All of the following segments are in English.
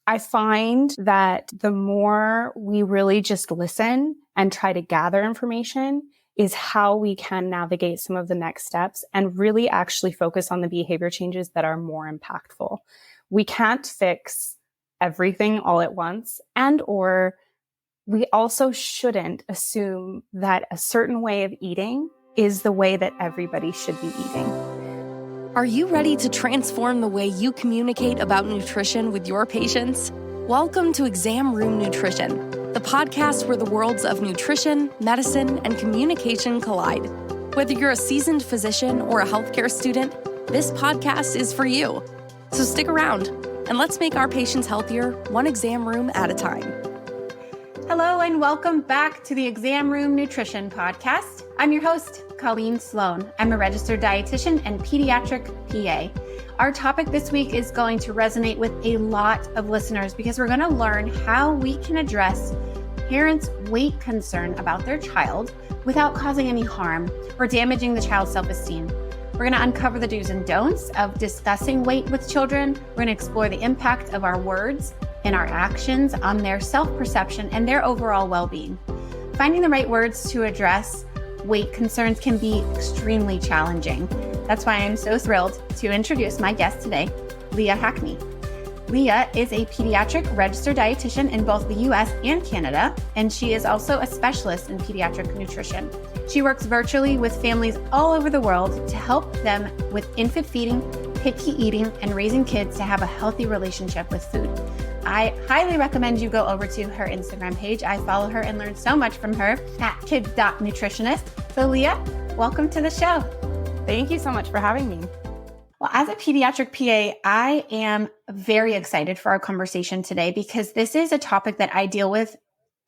I find that the more we really just listen and try to gather information is how we can navigate some of the next steps and really actually focus on the behavior changes that are more impactful. We can't fix everything all at once, and or we also shouldn't assume that a certain way of eating is the way that everybody should be eating. Are you ready to transform the way you communicate about nutrition with your patients? Welcome to Exam Room Nutrition, the podcast where the worlds of nutrition, medicine, and communication collide. Whether you're a seasoned physician or a healthcare student, this podcast is for you. So stick around and let's make our patients healthier, one exam room at a time. Hello and welcome back to the Exam Room Nutrition Podcast. I'm your host, Colleen Sloan. I'm a registered dietitian and pediatric PA. Our topic this week is going to resonate with a lot of listeners because we're going to learn how we can address parents' weight concern about their child without causing any harm or damaging the child's self-esteem. We're going to uncover the do's and don'ts of discussing weight with children. We're going to explore the impact of our words and our actions on their self-perception and their overall well-being. Finding the right words to address weight concerns can be extremely challenging. That's why I'm so thrilled to introduce my guest today, Leah Hackney. Leah is a pediatric registered dietitian in both the US and Canada, and she is also a specialist in pediatric nutrition. She works virtually with families all over the world to help them with infant feeding, picky eating, and raising kids to have a healthy relationship with food. I highly recommend you go over to her Instagram page. I follow her and learn so much from her at kids.nutritionist. So Leah, welcome to the show. Thank you so much for having me. Well, as a pediatric PA, I am very excited for our conversation today because this is a topic that I deal with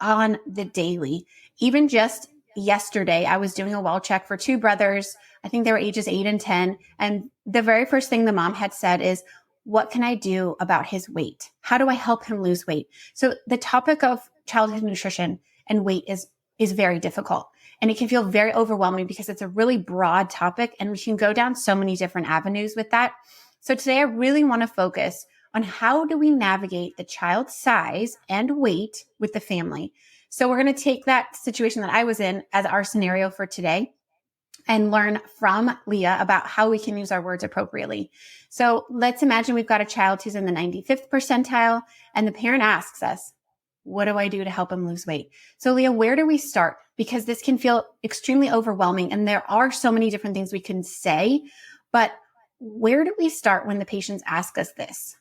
on the daily. Even just yesterday, I was doing a well check for two brothers. I think they were ages 8 and 10. And the very first thing the mom had said is, what can I do about his weight? How do I help him lose weight? So the topic of childhood nutrition and weight is very difficult. And it can feel very overwhelming because it's a really broad topic and we can go down so many different avenues with that. So today I really want to focus on how do we navigate the child's size and weight with the family. So we're going to take that situation that I was in as our scenario for today and learn from Leah about how we can use our words appropriately. So let's imagine we've got a child who's in the 95th percentile and the parent asks us, what do I do to help him lose weight? So Leah, where do we start? Because this can feel extremely overwhelming and there are so many different things we can say, but where do we start when the patients ask us this?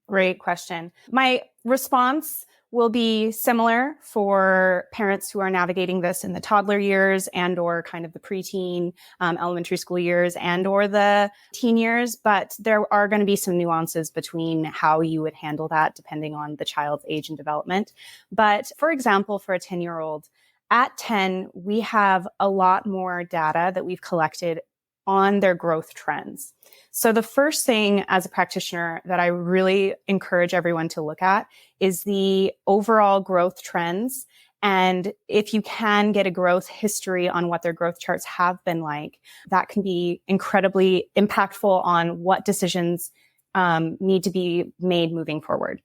Great question. My response will be similar for parents who are navigating this in the toddler years and or kind of the preteen, elementary school years and or the teen years. But there are going to be some nuances between how you would handle that depending on the child's age and development. But for example, for a 10-year-old, at 10, we have a lot more data that we've collected on their growth trends. So the first thing as a practitioner that I really encourage everyone to look at is the overall growth trends. And if you can get a growth history on what their growth charts have been like, that can be incredibly impactful on what decisions need to be made moving forward.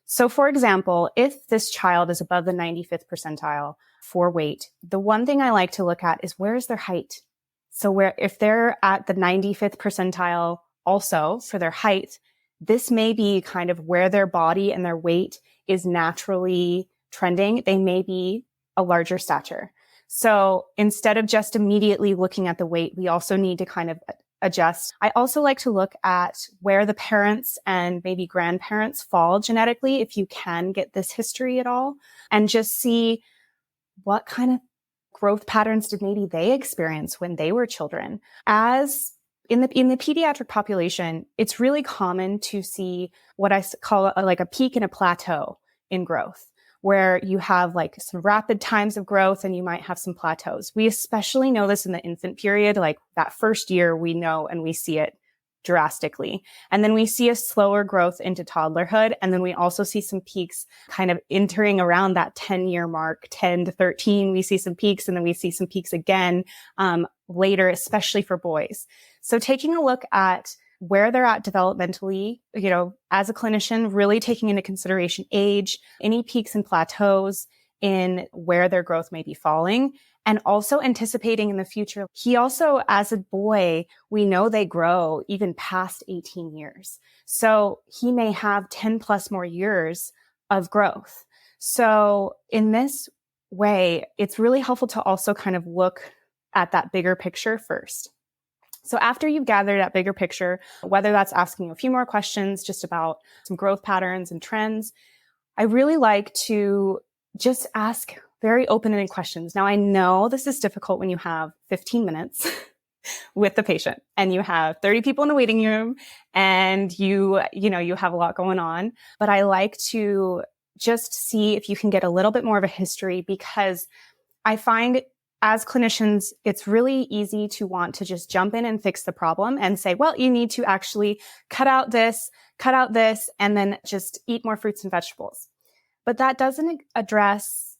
So for example, if this child is above the 95th percentile for weight, the one thing I like to look at is where is their height? So if they're at the 95th percentile also for their height, this may be kind of where their body and their weight is naturally trending. They may be a larger stature. So instead of just immediately looking at the weight, we also need to kind of adjust. I also like to look at where the parents and maybe grandparents fall genetically, if you can get this history at all, and just see what kind of growth patterns did maybe they experience when they were children. As in the pediatric population, it's really common to see what I call like a peak and a plateau in growth, where you have like some rapid times of growth and you might have some plateaus. We especially know this in the infant period, like that first year we know and we see it drastically. And then we see a slower growth into toddlerhood. And then we also see some peaks kind of entering around that 10-year mark, 10 to 13. We see some peaks and then we see some peaks again later, especially for boys. So taking a look at where they're at developmentally, as a clinician, really taking into consideration age, any peaks and plateaus in where their growth may be falling, and also anticipating in the future. He also, as a boy, we know they grow even past 18 years. So he may have 10 plus more years of growth. So in this way, it's really helpful to also kind of look at that bigger picture first. So after you've gathered that bigger picture, whether that's asking a few more questions just about some growth patterns and trends, I really like to just ask very open-ended questions. Now, I know this is difficult when you have 15 minutes with the patient and you have 30 people in the waiting room and you have a lot going on, but I like to just see if you can get a little bit more of a history, because I find as clinicians, it's really easy to want to just jump in and fix the problem and say, well, you need to actually cut out this, and then just eat more fruits and vegetables. But that doesn't address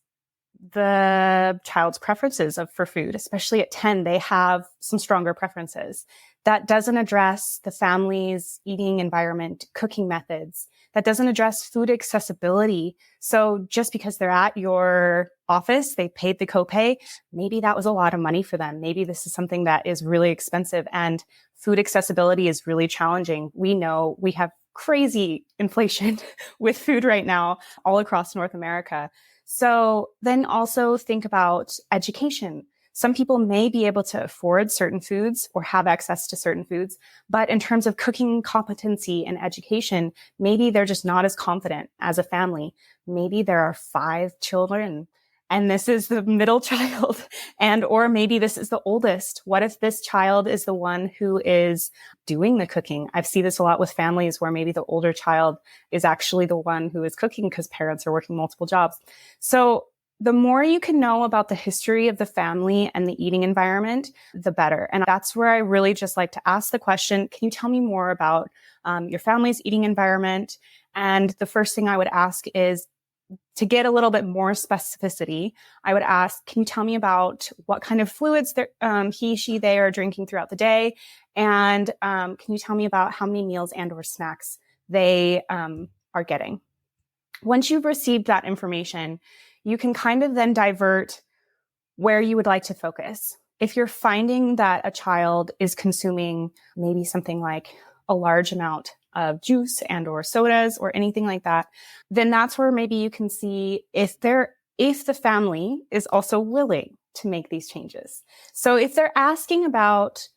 the child's preferences for food, especially at 10, they have some stronger preferences. That doesn't address the family's eating environment, cooking methods. That doesn't address food accessibility. So just because they're at your office, they paid the copay, maybe that was a lot of money for them. Maybe this is something that is really expensive, and food accessibility is really challenging. We know we have crazy inflation with food right now all across North America. So then also think about education. Some people may be able to afford certain foods or have access to certain foods, but in terms of cooking competency and education, maybe they're just not as confident as a family. Maybe there are 5 children and this is the middle child, or maybe this is the oldest. What if this child is the one who is doing the cooking? I've seen this a lot with families where maybe the older child is actually the one who is cooking because parents are working multiple jobs. So the more you can know about the history of the family and the eating environment, the better. And that's where I really just like to ask the question, can you tell me more about your family's eating environment? And the first thing I would ask is, to get a little bit more specificity, I would ask, can you tell me about what kind of fluids he, she, they are drinking throughout the day? And can you tell me about how many meals and or snacks they are getting? Once you've received that information, you can kind of then divert where you would like to focus. If you're finding that a child is consuming maybe something like a large amount of juice and or sodas or anything like that, then that's where maybe you can see if the family is also willing to make these changes. So if they're asking about,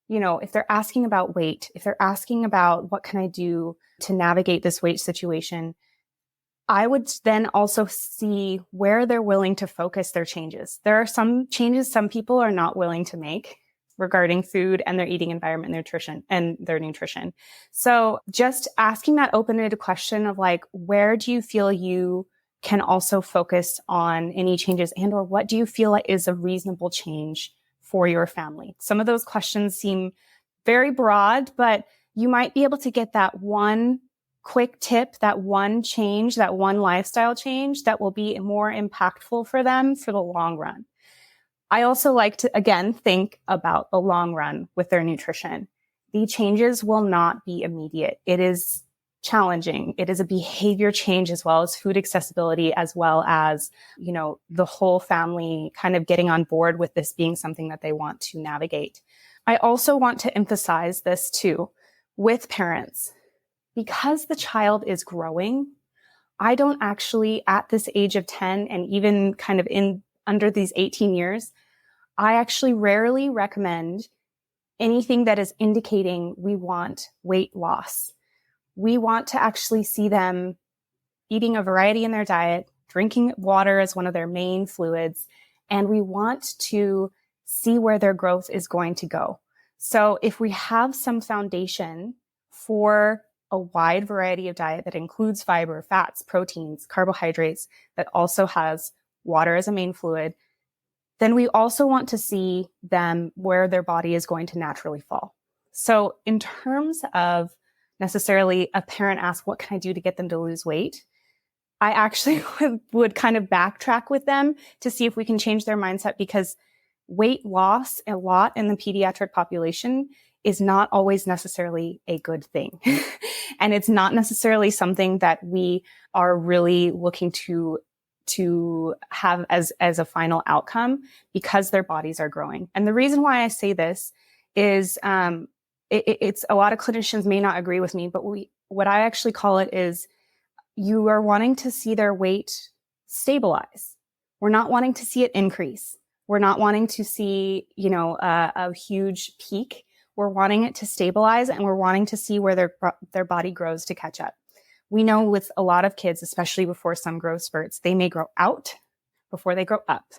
if they're asking about weight, if they're asking about what can I do to navigate this weight situation, I would then also see where they're willing to focus their changes. There are some changes some people are not willing to make regarding food and their eating environment and their nutrition. So just asking that open-ended question of like, where do you feel you can also focus on any changes, and or what do you feel like is a reasonable change for your family? Some of those questions seem very broad, but you might be able to get that one quick tip, that one change, that one lifestyle change that will be more impactful for them for the long run. I also like to, again, think about the long run with their nutrition. The changes will not be immediate. It is challenging. It is a behavior change as well as food accessibility, as well as, the whole family kind of getting on board with this being something that they want to navigate. I also want to emphasize this too with parents. Because the child is growing, I don't actually, at this age of 10 and even kind of under these 18 years, I actually rarely recommend anything that is indicating we want weight loss. We want to actually see them eating a variety in their diet, drinking water as one of their main fluids, and we want to see where their growth is going to go. So if we have some foundation for a wide variety of diet that includes fiber, fats, proteins, carbohydrates, that also has water as a main fluid, then we also want to see them where their body is going to naturally fall. So in terms of necessarily a parent asks, what can I do to get them to lose weight? I actually would kind of backtrack with them to see if we can change their mindset, because weight loss a lot in the pediatric population is not always necessarily a good thing. And it's not necessarily something that we are really looking to have as a final outcome, because their bodies are growing. And the reason why I say this is, it's a lot of clinicians may not agree with me, but what I actually call it is, you are wanting to see their weight stabilize. We're not wanting to see it increase. We're not wanting to see, a huge peak. We're wanting it to stabilize, and we're wanting to see where their body grows to catch up. We know with a lot of kids, especially before some growth spurts, they may grow out before they grow up.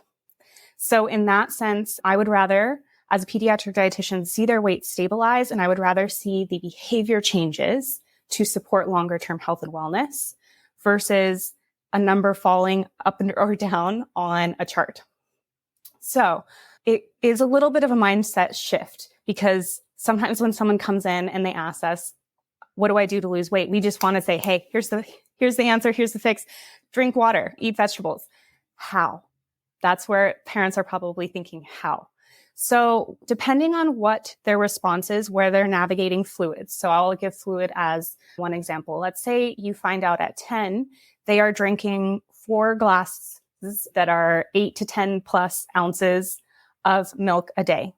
So in that sense, I would rather, as a pediatric dietitian, see their weight stabilize, and I would rather see the behavior changes to support longer term health and wellness versus a number falling up or down on a chart. So it is a little bit of a mindset shift, because sometimes when someone comes in and they ask us, what do I do to lose weight? We just want to say, hey, here's the answer. Here's the fix. Drink water, eat vegetables. How? That's where parents are probably thinking, how? So depending on what their response is, where they're navigating fluids. So I'll give fluid as one example. Let's say you find out at 10, they are drinking 4 glasses that are 8 to 10 plus ounces of milk a day,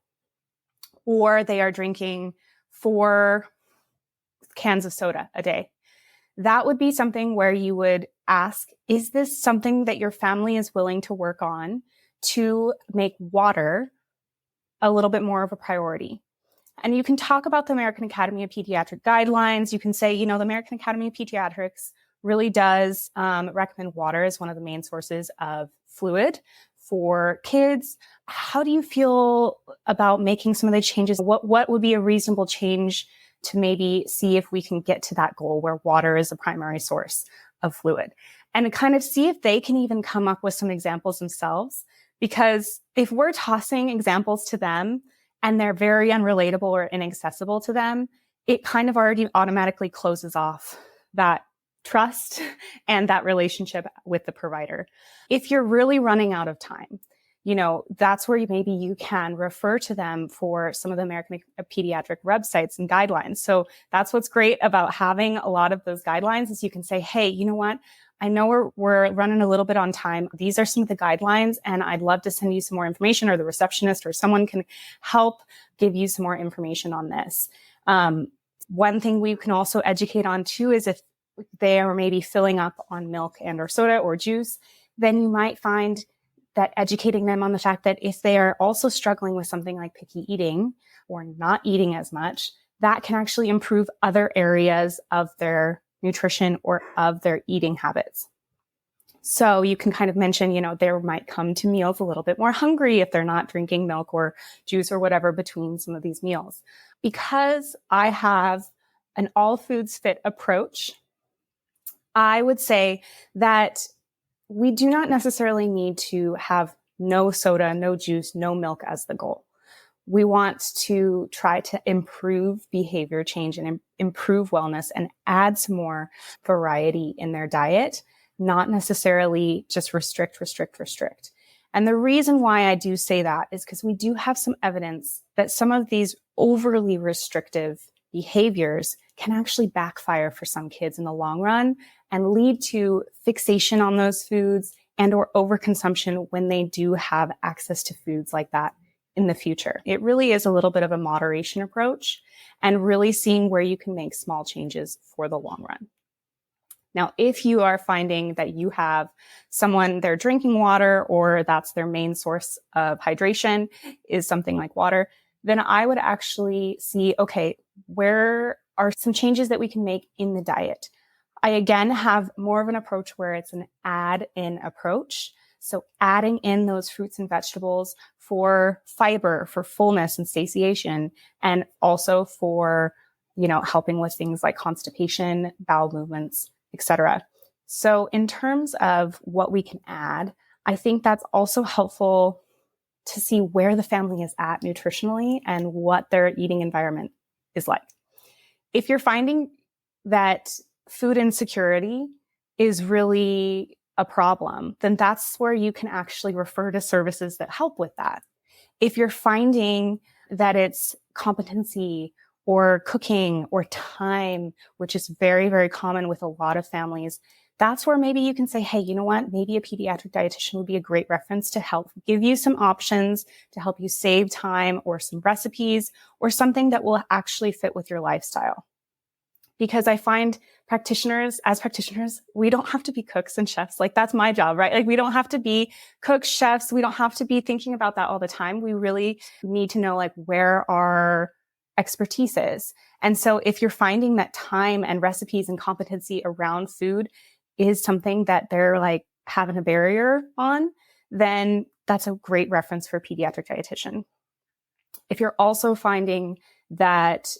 or they are drinking 4 cans of soda a day. That would be something where you would ask, is this something that your family is willing to work on to make water a little bit more of a priority? And you can talk about the American Academy of Pediatric guidelines. You can say, the American Academy of Pediatrics really does recommend water as one of the main sources of fluid for kids. How do you feel about making some of the changes? What would be a reasonable change to maybe see if we can get to that goal where water is a primary source of fluid? And kind of see if they can even come up with some examples themselves. Because if we're tossing examples to them and they're very unrelatable or inaccessible to them, it kind of already automatically closes off that trust and that relationship with the provider. If you're really running out of time, that's where maybe you can refer to them for some of the American Pediatric websites and guidelines. So that's what's great about having a lot of those guidelines, is you can say, hey, you know what? I know we're running a little bit on time. These are some of the guidelines, and I'd love to send you some more information, or the receptionist or someone can help give you some more information on this. One thing we can also educate on too is if they are maybe filling up on milk and or soda or juice, then you might find that educating them on the fact that if they are also struggling with something like picky eating or not eating as much, that can actually improve other areas of their nutrition or of their eating habits. So you can kind of mention, they might come to meals a little bit more hungry if they're not drinking milk or juice or whatever between some of these meals. Because I have an all foods fit approach, I would say that we do not necessarily need to have no soda, no juice, no milk as the goal. We want to try to improve behavior change and improve wellness and add some more variety in their diet, not necessarily just restrict. And the reason why I do say that is because we do have some evidence that some of these overly restrictive behaviors can actually backfire for some kids in the long run and lead to fixation on those foods and or overconsumption when they do have access to foods like that in the future. It really is a little bit of a moderation approach and really seeing where you can make small changes for the long run. Now, if you are finding that you have someone, they're drinking water or that's their main source of hydration is something like water, then I would actually see, okay, where are some changes that we can make in the diet? I, again, have more of an approach where it's an add-in approach. So adding in those fruits and vegetables for fiber, for fullness and satiation, and also for, helping with things like constipation, bowel movements, etc. So in terms of what we can add, I think that's also helpful to see where the family is at nutritionally and what their eating environment is like. If you're finding that food insecurity is really a problem, then that's where you can actually refer to services that help with that. If you're finding that it's competency or cooking or time, which is very, very common with a lot of families, that's where maybe you can say, hey, you know what? Maybe a pediatric dietitian would be a great reference to help give you some options to help you save time or some recipes or something that will actually fit with your lifestyle. Because I find as practitioners, we don't have to be cooks and chefs. Like, that's my job, right? Like, we don't have to be cooks, chefs. We don't have to be thinking about that all the time. We really need to know, like, where our expertise is. And so if you're finding that time and recipes and competency around food is something that they're like having a barrier on, then that's a great reference for a pediatric dietitian. If you're also finding that,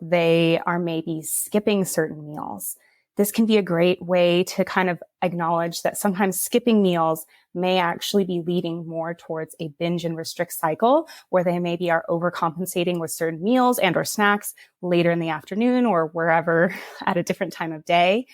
they are maybe skipping certain meals, this can be a great way to kind of acknowledge that sometimes skipping meals may actually be leading more towards a binge and restrict cycle where they maybe are overcompensating with certain meals and or snacks later in the afternoon or wherever at a different time of day.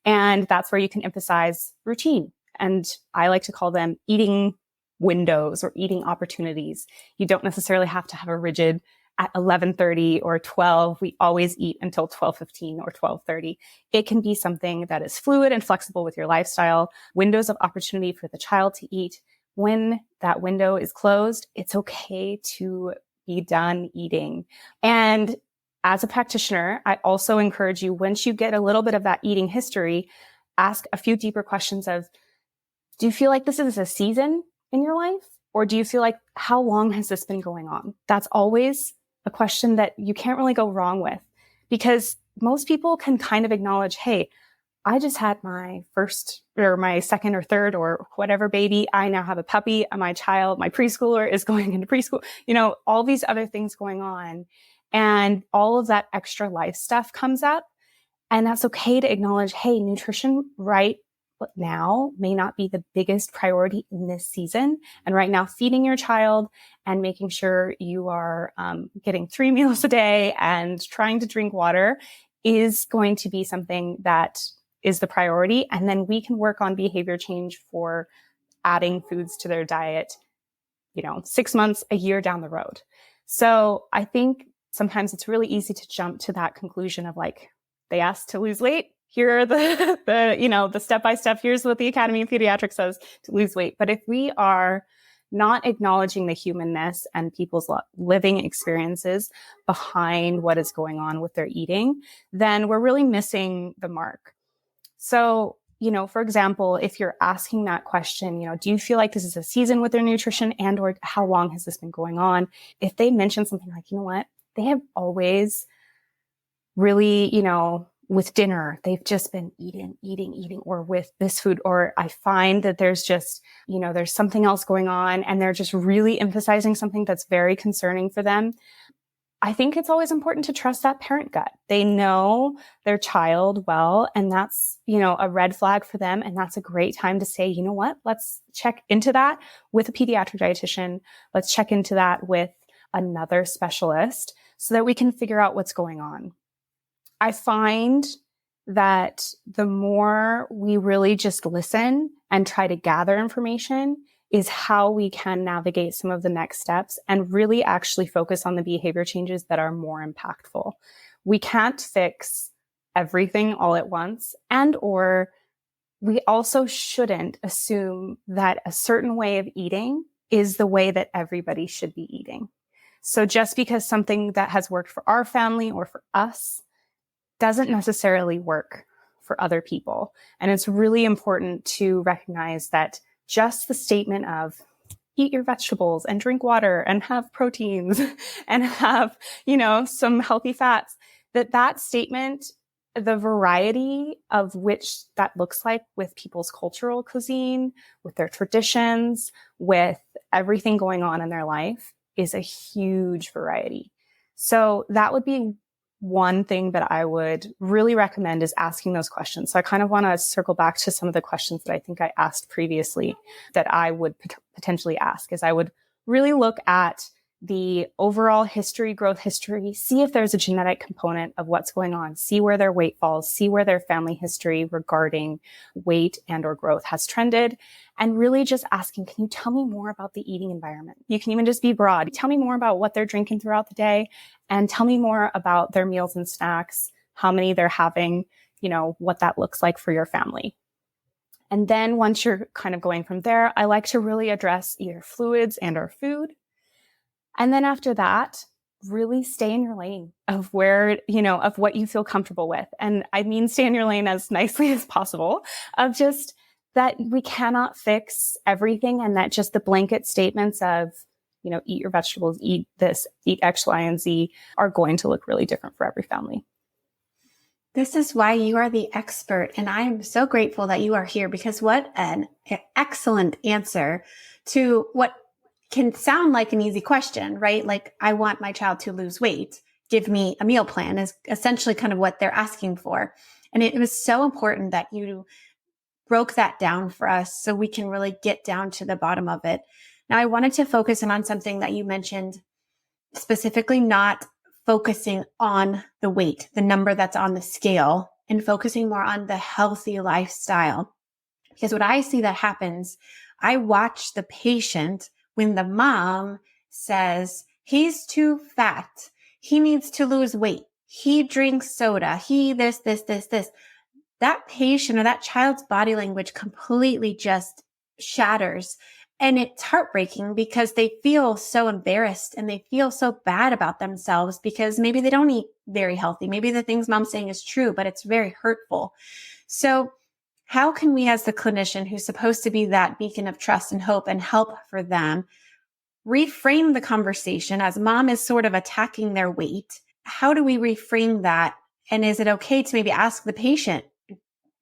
And that's where you can emphasize routine. And I like to call them eating windows or eating opportunities. You don't necessarily have to have a rigid at 11:30 or 12, we always eat until 12:15 or 12:30. It can be something that is fluid and flexible with your lifestyle, windows of opportunity for the child to eat. When that window is closed, it's okay to be done eating. And as a practitioner, I also encourage you, once you get a little bit of that eating history, ask a few deeper questions of, do you feel like this is a season in your life? Or do you feel like, how long has this been going on? That's always a question that you can't really go wrong with, because most people can kind of acknowledge, hey, I just had my first or my second or third or whatever baby. I now have a puppy. My preschooler is going into preschool, all these other things going on. And all of that extra life stuff comes up. And that's okay to acknowledge, hey, nutrition right now may not be the biggest priority in this season. And right now, feeding your child and making sure you are getting 3 meals a day and trying to drink water is going to be something that is the priority. And then we can work on behavior change for adding foods to their diet, 6 months, a year down the road. So I think sometimes it's really easy to jump to that conclusion of like, they asked to lose weight. Here are the step-by-step, here's what the Academy of Pediatrics says to lose weight. But if we are not acknowledging the humanness and people's living experiences behind what is going on with their eating, then we're really missing the mark. So, for example, if you're asking that question, do you feel like this is a season with their nutrition and or how long has this been going on? If they mention something like, you know what, they have always really, with dinner, they've just been eating, or with this food, or I find that there's just, there's something else going on and they're just really emphasizing something that's very concerning for them. I think it's always important to trust that parent gut. They know their child well, and that's, a red flag for them. And that's a great time to say, you know what, let's check into that with a pediatric dietitian. Let's check into that with another specialist so that we can figure out what's going on. I find that the more we really just listen and try to gather information is how we can navigate some of the next steps and really actually focus on the behavior changes that are more impactful. We can't fix everything all at once, and or we also shouldn't assume that a certain way of eating is the way that everybody should be eating. So just because something that has worked for our family or for us doesn't necessarily work for other people. And it's really important to recognize that just the statement of eat your vegetables and drink water and have proteins and have, some healthy fats, that statement, the variety of which that looks like with people's cultural cuisine, with their traditions, with everything going on in their life is a huge variety. So that would be one thing that I would really recommend is asking those questions. So I kind of want to circle back to some of the questions that I think I asked previously that I would potentially ask, is I would really look at the overall history, growth history, see if there's a genetic component of what's going on, see where their weight falls, see where their family history regarding weight and or growth has trended, and really just asking, can you tell me more about the eating environment? You can even just be broad. Tell me more about what they're drinking throughout the day, and tell me more about their meals and snacks, how many they're having, what that looks like for your family. And then once you're kind of going from there, I like to really address either fluids and or food. And then after that, really stay in your lane of where, of what you feel comfortable with. And I mean, stay in your lane as nicely as possible, of just that we cannot fix everything. And that just the blanket statements of, eat your vegetables, eat this, eat X, Y, and Z are going to look really different for every family. This is why you are the expert. And I am so grateful that you are here, because what an excellent answer to what can sound like an easy question, right? Like, I want my child to lose weight. Give me a meal plan is essentially kind of what they're asking for. And it was so important that you broke that down for us so we can really get down to the bottom of it. Now, I wanted to focus in on something that you mentioned, specifically not focusing on the weight, the number that's on the scale, and focusing more on the healthy lifestyle. Because what I see that happens, I watch the patient when the mom says, he's too fat, he needs to lose weight, he drinks soda, he this. That patient or that child's body language completely just shatters. And it's heartbreaking because they feel so embarrassed and they feel so bad about themselves because maybe they don't eat very healthy. Maybe the things mom's saying is true, but it's very hurtful. So how can we, as the clinician who's supposed to be that beacon of trust and hope and help for them, reframe the conversation as mom is sort of attacking their weight? How do we reframe that? And is it okay to maybe ask the patient,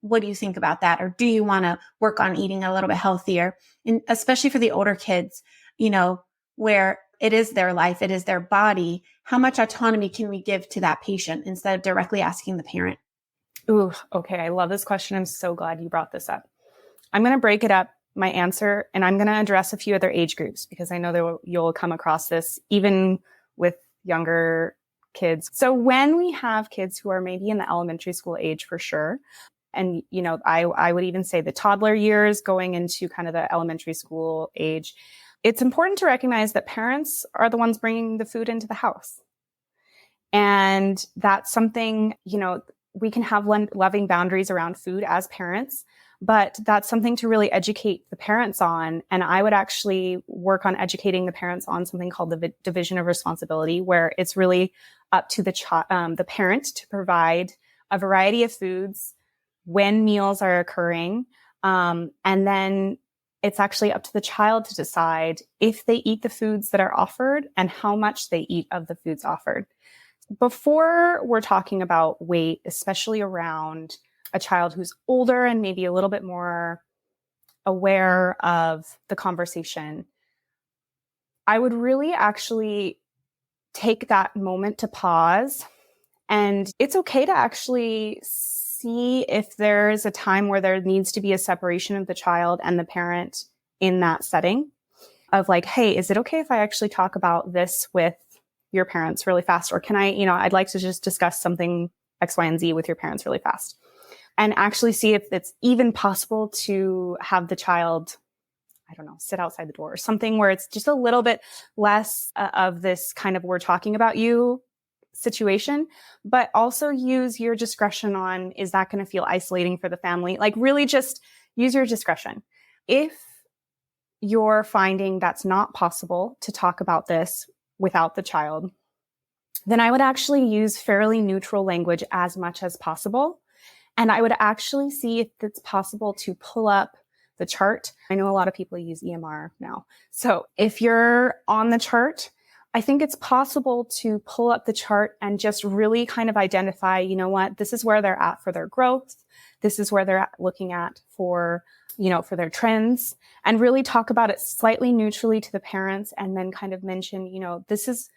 what do you think about that? Or do you want to work on eating a little bit healthier? And especially for the older kids, where it is their life, it is their body. How much autonomy can we give to that patient instead of directly asking the parent? Ooh, okay. I love this question. I'm so glad you brought this up. I'm going to break it up, my answer, and I'm going to address a few other age groups because I know that you'll come across this even with younger kids. So when we have kids who are maybe in the elementary school age for sure, and, I would even say the toddler years going into kind of the elementary school age, it's important to recognize that parents are the ones bringing the food into the house. And that's something, we can have loving boundaries around food as parents, but that's something to really educate the parents on. And I would actually work on educating the parents on something called the division of responsibility, where it's really up to the parent to provide a variety of foods when meals are occurring. And then it's actually up to the child to decide if they eat the foods that are offered and how much they eat of the foods offered. Before we're talking about weight, especially around a child who's older and maybe a little bit more aware of the conversation, I would really actually take that moment to pause. And it's okay to actually see if there's a time where there needs to be a separation of the child and the parent in that setting of like, hey, is it okay if I actually talk about this with your parents really fast? Or can I, I'd like to just discuss something X, Y, and Z with your parents really fast. And actually see if it's even possible to have the child, sit outside the door or something where it's just a little bit less of this kind of we're talking about you situation, but also use your discretion on, is that going to feel isolating for the family? Like really just use your discretion. If you're finding that's not possible to talk about this without the child, then I would actually use fairly neutral language as much as possible. And I would actually see if it's possible to pull up the chart. I know a lot of people use EMR now. So if you're on the chart, I think it's possible to pull up the chart and just really kind of identify, this is where they're at for their growth. This is where they're looking at for their trends, and really talk about it slightly neutrally to the parents, and then kind of mention, this is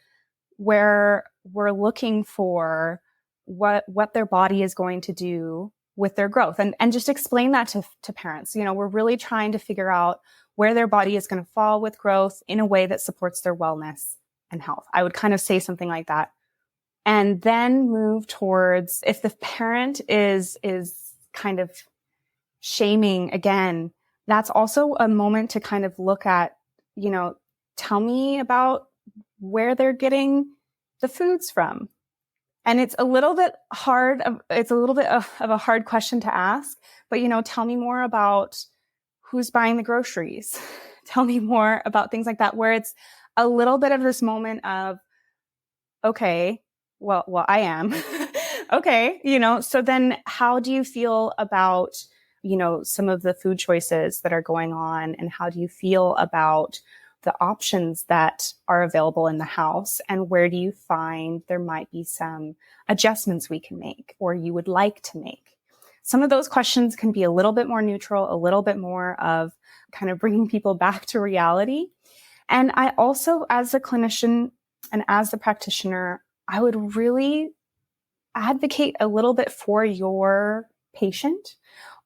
where we're looking for what their body is going to do with their growth, and just explain that to parents. We're really trying to figure out where their body is going to fall with growth in a way that supports their wellness and health. I would kind of say something like that. And then move towards, if the parent is kind of shaming again, that's also a moment to kind of look at, tell me about where they're getting the foods from. And it's a little bit hard. It's a little bit of a hard question to ask, but, tell me more about who's buying the groceries. Tell me more about things like that, where it's a little bit of this moment of, okay, well, I am. Okay. So then how do you feel about, some of the food choices that are going on, and how do you feel about the options that are available in the house, and where do you find there might be some adjustments we can make or you would like to make? Some of those questions can be a little bit more neutral, a little bit more of kind of bringing people back to reality. And I also, as a clinician and as the practitioner, I would really advocate a little bit for your patient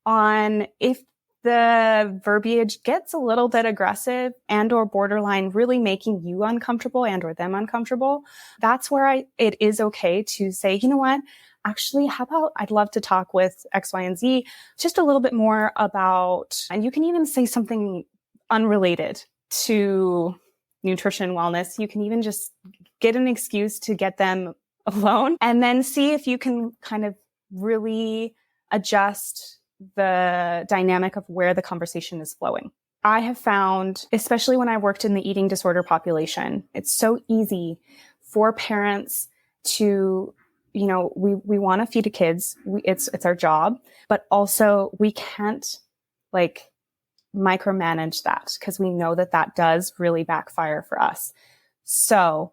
on, if the verbiage gets a little bit aggressive and or borderline really making you uncomfortable and or them uncomfortable, that's where it is okay to say, you know what, actually, how about I'd love to talk with X, Y, and Z just a little bit more about, and you can even say something unrelated to nutrition, wellness. You can even just get an excuse to get them alone, and then see if you can kind of really adjust the dynamic of where the conversation is flowing. I have found, especially when I worked in the eating disorder population, it's so easy for parents to, we want to feed the kids. It's our job, but also we can't micromanage that, because we know that does really backfire for us. So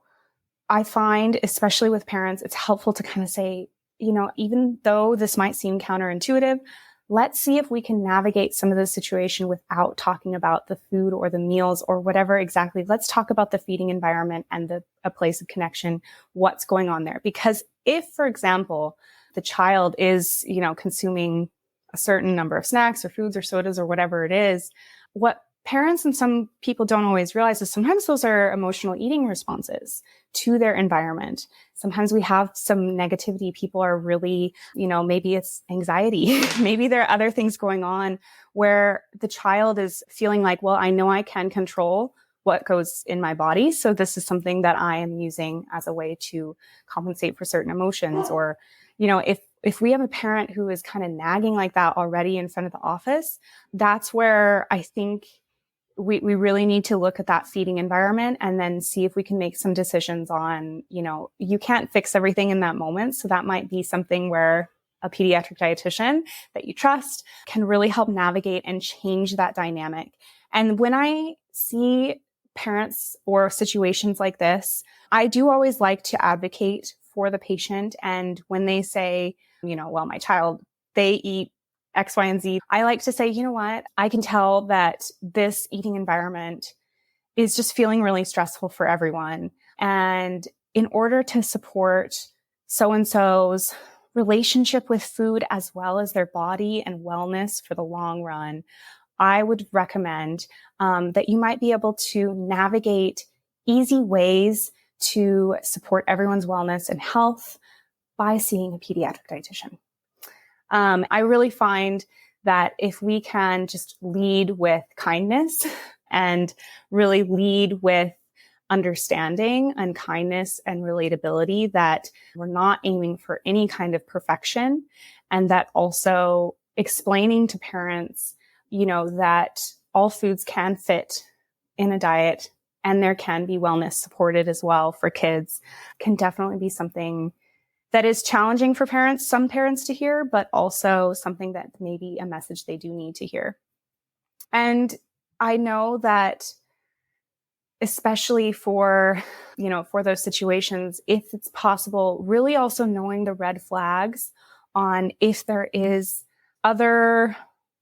I find, especially with parents, it's helpful to kind of say, even though this might seem counterintuitive, let's see if we can navigate some of the situation without talking about the food or the meals or whatever exactly. Let's talk about the feeding environment and a place of connection, what's going on there. Because if, for example, the child is, consuming a certain number of snacks or foods or sodas or whatever it is, what parents and some people don't always realize is sometimes those are emotional eating responses to their environment. Sometimes we have some negativity. People are really, maybe it's anxiety. Maybe there are other things going on where the child is feeling like, well, I know I can control what goes in my body. So this is something that I am using as a way to compensate for certain emotions. Or, if we have a parent who is kind of nagging like that already in front of the office, that's where I think we really need to look at that feeding environment and then see if we can make some decisions on, you can't fix everything in that moment. So that might be something where a pediatric dietitian that you trust can really help navigate and change that dynamic. And when I see parents or situations like this, I do always like to advocate for the patient. And when they say, well, my child, they eat X, Y, and Z, I like to say, you know what, I can tell that this eating environment is just feeling really stressful for everyone. And in order to support so-and-so's relationship with food as well as their body and wellness for the long run, I would recommend that you might be able to navigate easy ways to support everyone's wellness and health by seeing a pediatric dietitian. I really find that if we can just lead with kindness and really lead with understanding and kindness and relatability, that we're not aiming for any kind of perfection, and that also explaining to parents, that all foods can fit in a diet and there can be wellness supported as well for kids, can definitely be something that is challenging for parents, some parents to hear, but also something that maybe a message they do need to hear. And I know that especially for those situations, if it's possible, really also knowing the red flags on if there is other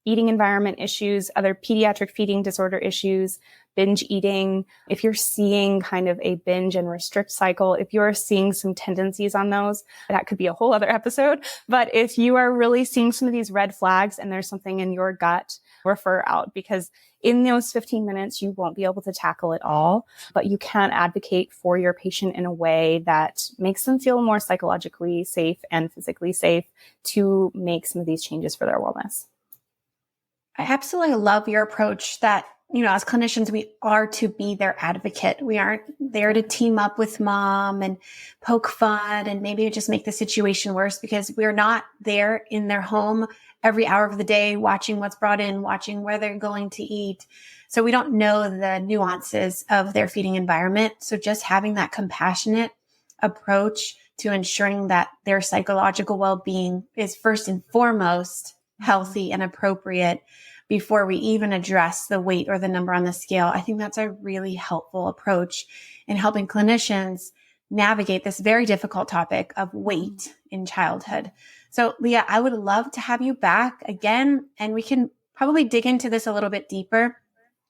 eating environment issues, other pediatric feeding disorder issues, binge eating. If you're seeing kind of a binge and restrict cycle, if you're seeing some tendencies on those, that could be a whole other episode. But if you are really seeing some of these red flags and there's something in your gut, refer out, because in those 15 minutes, you won't be able to tackle it all, but you can advocate for your patient in a way that makes them feel more psychologically safe and physically safe to make some of these changes for their wellness. I absolutely love your approach that, as clinicians, we are to be their advocate. We aren't there to team up with mom and poke fun and maybe just make the situation worse, because we're not there in their home every hour of the day, watching what's brought in, watching where they're going to eat. So we don't know the nuances of their feeding environment. So just having that compassionate approach to ensuring that their psychological well-being is first and foremost healthy and appropriate before we even address the weight or the number on the scale. I think that's a really helpful approach in helping clinicians navigate this very difficult topic of weight in childhood. So Leah, I would love to have you back again, and we can probably dig into this a little bit deeper,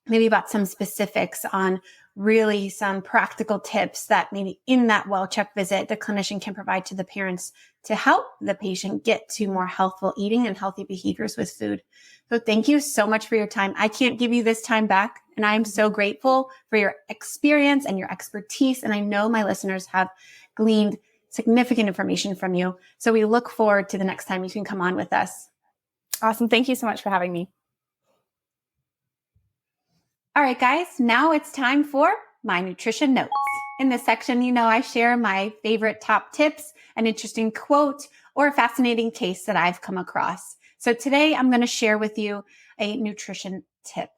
maybe about some specifics on really some practical tips that maybe in that well-checked visit, the clinician can provide to the parents to help the patient get to more healthful eating and healthy behaviors with food. So thank you so much for your time. I can't give you this time back, and I'm so grateful for your experience and your expertise. And I know my listeners have gleaned significant information from you. So we look forward to the next time you can come on with us. Awesome. Thank you so much for having me. All right, guys, now it's time for my nutrition notes. In this section, I share my favorite top tips, an interesting quote, or a fascinating case that I've come across. So today I'm going to share with you a nutrition tip.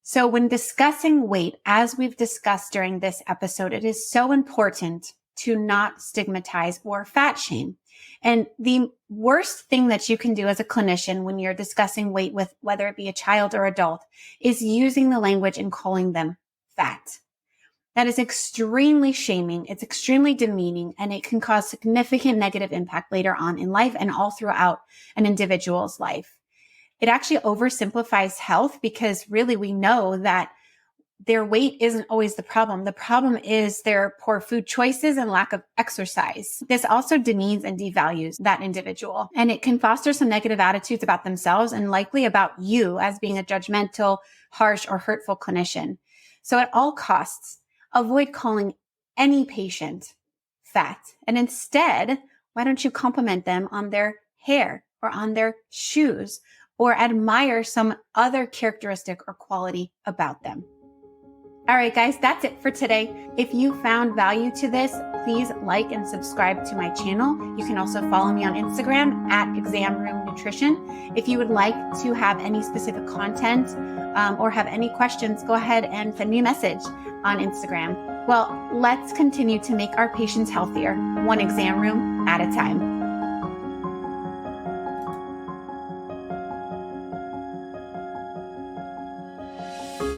So when discussing weight, as we've discussed during this episode, it is so important to not stigmatize or fat shame. And the worst thing that you can do as a clinician when you're discussing weight with whether it be a child or adult is using the language and calling them fat. That is extremely shaming. It's extremely demeaning, and it can cause significant negative impact later on in life and all throughout an individual's life. It actually oversimplifies health, because really we know that their weight isn't always the problem. The problem is their poor food choices and lack of exercise. This also demeans and devalues that individual, and it can foster some negative attitudes about themselves and likely about you as being a judgmental, harsh, or hurtful clinician. So at all costs, avoid calling any patient fat. And instead, why don't you compliment them on their hair or on their shoes, or admire some other characteristic or quality about them? All right, guys, that's it for today. If you found value to this, please like and subscribe to my channel. You can also follow me on Instagram at Exam Room Nutrition. If you would like to have any specific content or have any questions, go ahead and send me a message on Instagram. Well, let's continue to make our patients healthier, one exam room at a time.